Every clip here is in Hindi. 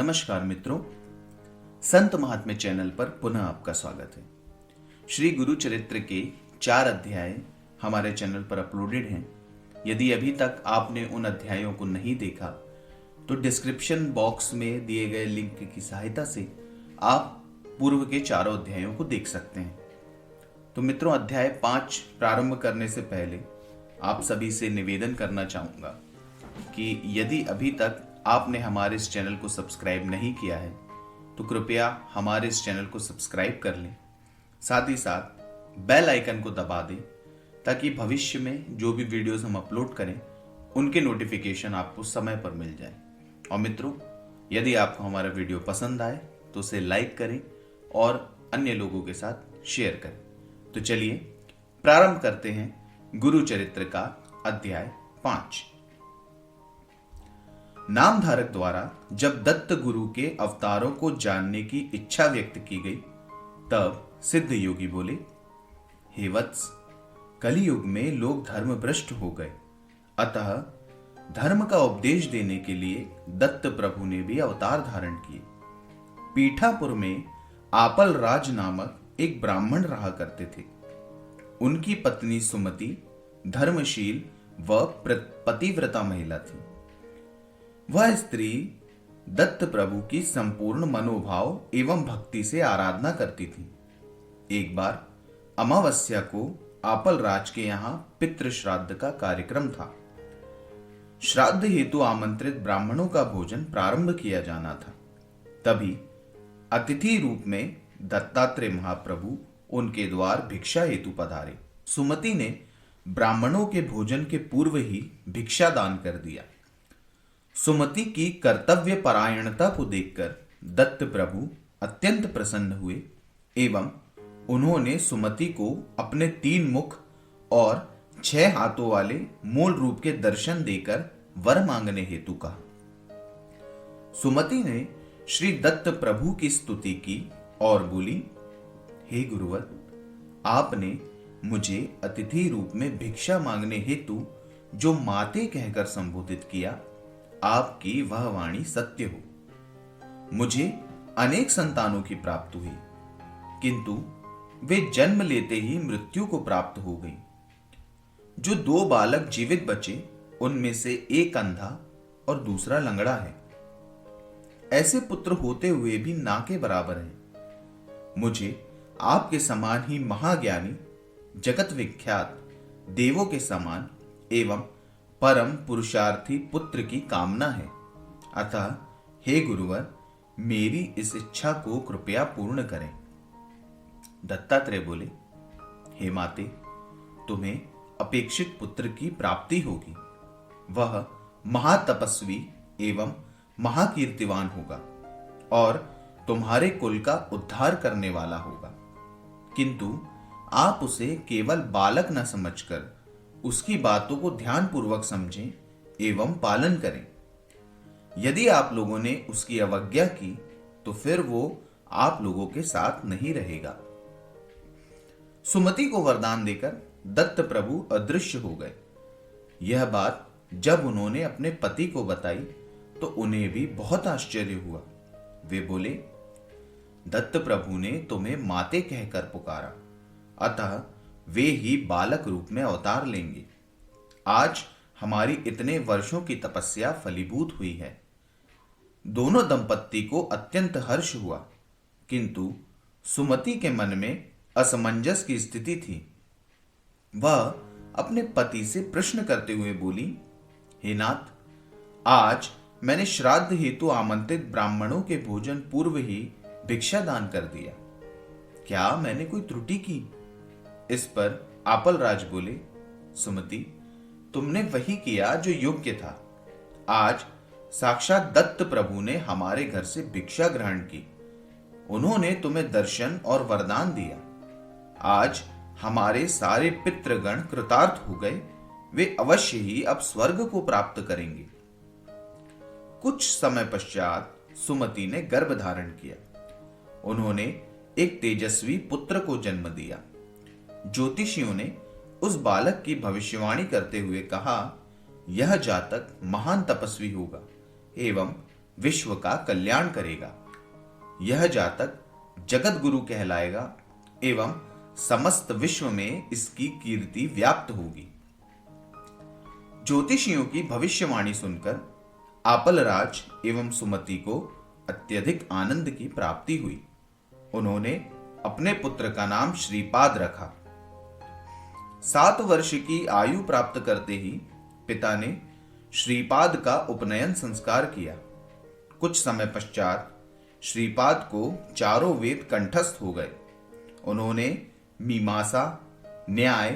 नमस्कार मित्रों, संत महात्म्य चैनल पर पुनः आपका स्वागत है। श्री गुरु चरित्र के 4 अध्याय हमारे चैनल पर अपलोडेड हैं। यदि अभी तक आपने उन अध्यायों को नहीं देखा तो डिस्क्रिप्शन बॉक्स में दिए गए लिंक की सहायता से आप पूर्व के 4 अध्यायों को देख सकते हैं। तो मित्रों, अध्याय 5 प्रारंभ करने से पहले आप सभी से निवेदन करना चाहूंगा कि यदि अभी तक आपने हमारे इस चैनल को सब्सक्राइब नहीं किया है तो कृपया हमारे इस चैनल को सब्सक्राइब कर लें। साथ ही साथ बेल आइकन को दबा दें ताकि भविष्य में जो भी वीडियोस हम अपलोड करें उनके नोटिफिकेशन आपको समय पर मिल जाए। और मित्रों, यदि आपको हमारा वीडियो पसंद आए तो उसे लाइक करें और अन्य लोगों के साथ शेयर करें। तो चलिए प्रारंभ करते हैं गुरु चरित्र का अध्याय 5। नामधारक द्वारा जब दत्त गुरु के अवतारों को जानने की इच्छा व्यक्त की गई तब सिद्ध योगी बोले, हे वत्स, कलियुग में लोग धर्म भ्रष्ट हो गए, अतः धर्म का उपदेश देने के लिए दत्त प्रभु ने भी अवतार धारण किए। पीठापुर में आपल राज नामक एक ब्राह्मण रहा करते थे। उनकी पत्नी सुमति धर्मशील व पतिव्रता महिला थी। वह स्त्री दत्त प्रभु की संपूर्ण मनोभाव एवं भक्ति से आराधना करती थी। एक बार अमावस्या को आपल राज के यहां पितृ श्राद्ध का कार्यक्रम था। श्राद्ध हेतु आमंत्रित ब्राह्मणों का भोजन प्रारंभ किया जाना था। तभी अतिथि रूप में दत्तात्रेय महाप्रभु उनके द्वार भिक्षा हेतु पधारे। सुमति ने ब्राह्मणों के भोजन के पूर्व ही भिक्षा दान कर दिया। सुमति की कर्तव्य परायणता को देखकर दत्त प्रभु अत्यंत प्रसन्न हुए एवं उन्होंने सुमति को अपने 3 मुख और 6 हाथों वाले मूल रूप के दर्शन देकर वर मांगने हेतु कहा। सुमति ने श्री दत्त प्रभु की स्तुति की और बोली, हे गुरुवर, आपने मुझे अतिथि रूप में भिक्षा मांगने हेतु जो माते कहकर संबोधित किया, आपकी वह वाणी सत्य हो। मुझे अनेक संतानों की प्राप्ति हुई, किंतु वे जन्म लेते ही मृत्यु को प्राप्त हो गई। जो 2 बालक जीवित बचे उनमें से एक अंधा और दूसरा लंगड़ा है। ऐसे पुत्र होते हुए भी ना के बराबर हैं। मुझे आपके समान ही महाज्ञानी, जगत विख्यात देवों के समान एवं परम पुरुषार्थी पुत्र की कामना है। अतः हे गुरुवर, मेरी इस इच्छा को कृपया पूर्ण करें। दत्तात्रेय बोले, हे माते, तुम्हें अपेक्षित पुत्र की प्राप्ति होगी। वह महातपस्वी एवं महाकीर्तिवान होगा और तुम्हारे कुल का उद्धार करने वाला होगा। किंतु आप उसे केवल बालक न समझकर उसकी बातों को ध्यानपूर्वक समझें एवं पालन करें। यदि आप लोगों ने उसकी अवज्ञा की तो फिर वो आप लोगों के साथ नहीं रहेगा। सुमति को वरदान देकर दत्त प्रभु अदृश्य हो गए। यह बात जब उन्होंने अपने पति को बताई तो उन्हें भी बहुत आश्चर्य हुआ। वे बोले, दत्त प्रभु ने तुम्हें माते कहकर पुकारा, अतः वे ही बालक रूप में अवतार लेंगे। आज हमारी इतने वर्षों की तपस्या फलीभूत हुई है। दोनों दंपत्ति को अत्यंत हर्ष हुआ, किंतु सुमति के मन में असमंजस की स्थिति थी। वह अपने पति से प्रश्न करते हुए बोली, हे नाथ, आज मैंने श्राद्ध हेतु आमंत्रित ब्राह्मणों के भोजन पूर्व ही भिक्षा दान कर दिया। क्या मैंने कोई त्रुटि की? इस पर आपल राज बोले, सुमति, तुमने वही किया जो योग्य था। आज साक्षात दत्त प्रभु ने हमारे घर से भिक्षा ग्रहण की। उन्होंने तुम्हें दर्शन और वरदान दिया। आज हमारे सारे पितृगण कृतार्थ हो गए। वे अवश्य ही अब स्वर्ग को प्राप्त करेंगे। कुछ समय पश्चात सुमति ने गर्भ धारण किया। उन्होंने एक तेजस्वी पुत्र को जन्म दिया। ज्योतिषियों ने उस बालक की भविष्यवाणी करते हुए कहा, यह जातक महान तपस्वी होगा एवं विश्व का कल्याण करेगा। यह जातक जगत गुरु कहलाएगा एवं समस्त विश्व में इसकी कीर्ति व्याप्त होगी। ज्योतिषियों की भविष्यवाणी सुनकर आपलराज एवं सुमति को अत्यधिक आनंद की प्राप्ति हुई। उन्होंने अपने पुत्र का नाम श्रीपाद रखा। 7 वर्ष की आयु प्राप्त करते ही पिता ने श्रीपाद का उपनयन संस्कार किया। कुछ समय पश्चात श्रीपाद को चारों वेद कंठस्थ हो गए। उन्होंने मीमांसा, न्याय,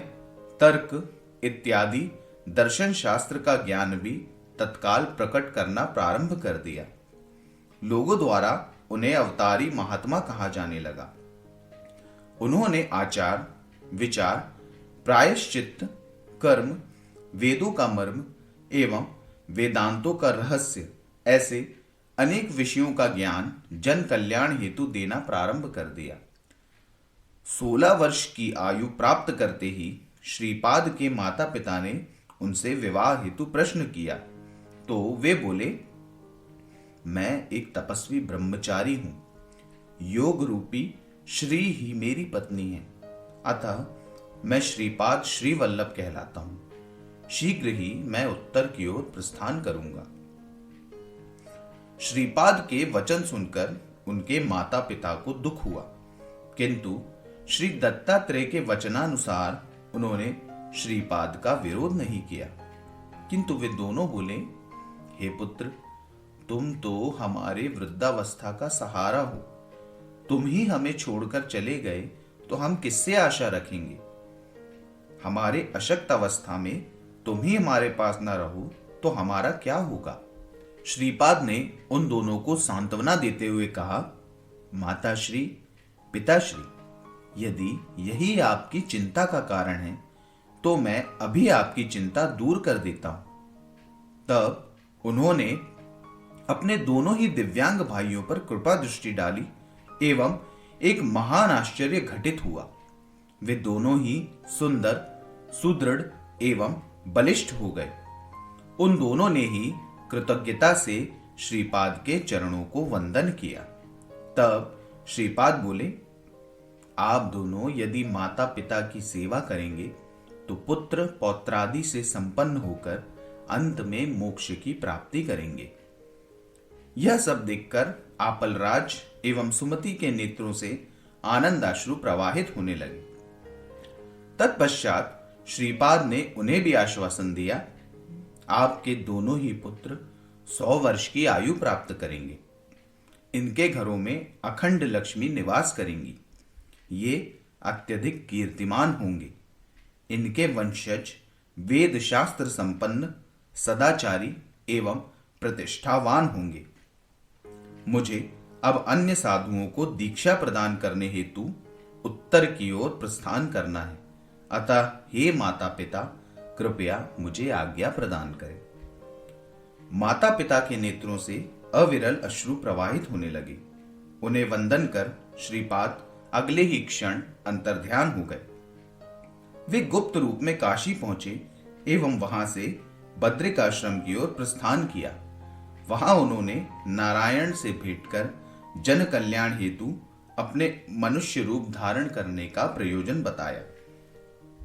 तर्क इत्यादि दर्शन शास्त्र का ज्ञान भी तत्काल प्रकट करना प्रारंभ कर दिया। लोगों द्वारा उन्हें अवतारी महात्मा कहा जाने लगा। उन्होंने आचार, विचार, प्रायश्चित्त, कर्म, वेदों का मर्म एवं वेदांतों का रहस्य ऐसे अनेक विषयों का ज्ञान जन कल्याण हेतु देना प्रारंभ कर दिया। 16 वर्ष की आयु प्राप्त करते ही श्रीपाद के माता पिता ने उनसे विवाह हेतु प्रश्न किया तो वे बोले, मैं एक तपस्वी ब्रह्मचारी हूं। योग रूपी श्री ही मेरी पत्नी है। अतः मैं श्रीपाद श्रीवल्लभ कहलाता हूं। शीघ्र ही मैं उत्तर की ओर प्रस्थान करूंगा। श्रीपाद के वचन सुनकर उनके माता पिता को दुख हुआ, किंतु श्री दत्तात्रेय के वचनानुसार उन्होंने श्रीपाद का विरोध नहीं किया। किंतु वे दोनों बोले, हे पुत्र, तुम तो हमारे वृद्धावस्था का सहारा हो। तुम ही हमें छोड़कर चले गए तो हम किससे आशा रखेंगे? हमारे अशक्त अवस्था में तुम ही हमारे पास न रहो तो हमारा क्या होगा? श्रीपाद ने उन दोनों को सांत्वना देते हुए कहा, माताश्री, पिताश्री, यदि यही आपकी चिंता का कारण है तो मैं अभी आपकी चिंता दूर कर देता हूं। तब उन्होंने अपने दोनों ही दिव्यांग भाइयों पर कृपा दृष्टि डाली एवं एक महान आश्चर्य घटित हुआ। वे दोनों ही सुंदर, सुदृढ़ एवं बलिष्ठ हो गए। उन दोनों ने ही कृतज्ञता से श्रीपाद के चरणों को वंदन किया। तब श्रीपाद बोले, आप दोनों यदि माता पिता की सेवा करेंगे तो पुत्र पौत्रादि से संपन्न होकर अंत में मोक्ष की प्राप्ति करेंगे। यह सब देखकर आपलराज एवं सुमति के नेत्रों से आनंदाश्रु प्रवाहित होने लगे। तत्पश्चात श्रीपाद ने उन्हें भी आश्वासन दिया, आपके दोनों ही पुत्र 100 वर्ष की आयु प्राप्त करेंगे। इनके घरों में अखंड लक्ष्मी निवास करेंगी। ये अत्यधिक कीर्तिमान होंगे। इनके वंशज वेद शास्त्र संपन्न, सदाचारी एवं प्रतिष्ठावान होंगे। मुझे अब अन्य साधुओं को दीक्षा प्रदान करने हेतु उत्तर की ओर प्रस्थान करना है। अतः हे माता पिता, कृपया मुझे आज्ञा प्रदान करें। माता पिता के नेत्रों से अविरल अश्रु प्रवाहित होने लगे। उन्हें वंदन कर श्रीपाद अगले ही क्षण अंतर्ध्यान हो गए। वे गुप्त रूप में काशी पहुंचे एवं वहां से बद्रिकाश्रम की ओर प्रस्थान किया। वहां उन्होंने नारायण से भेंट कर जन कल्याण हेतु अपने मनुष्य रूप धारण करने का प्रयोजन बताया।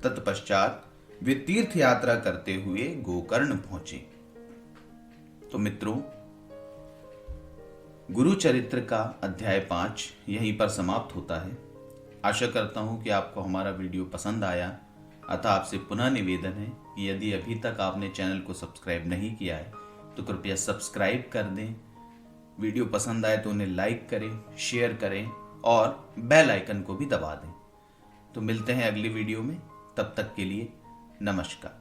तत्पश्चात वे तीर्थ यात्रा करते हुए गोकर्ण पहुंचे। तो मित्रों, गुरु चरित्र का अध्याय 5 यहीं पर समाप्त होता है। आशा करता हूं कि आपको हमारा वीडियो पसंद आया। अतः आपसे पुनः निवेदन है कि यदि अभी तक आपने चैनल को सब्सक्राइब नहीं किया है तो कृपया सब्सक्राइब कर दें। वीडियो पसंद आए तो उन्हें लाइक करें, शेयर करें और बेल आइकन को भी दबा दें। तो मिलते हैं अगली वीडियो में। तब तक के लिए नमस्कार।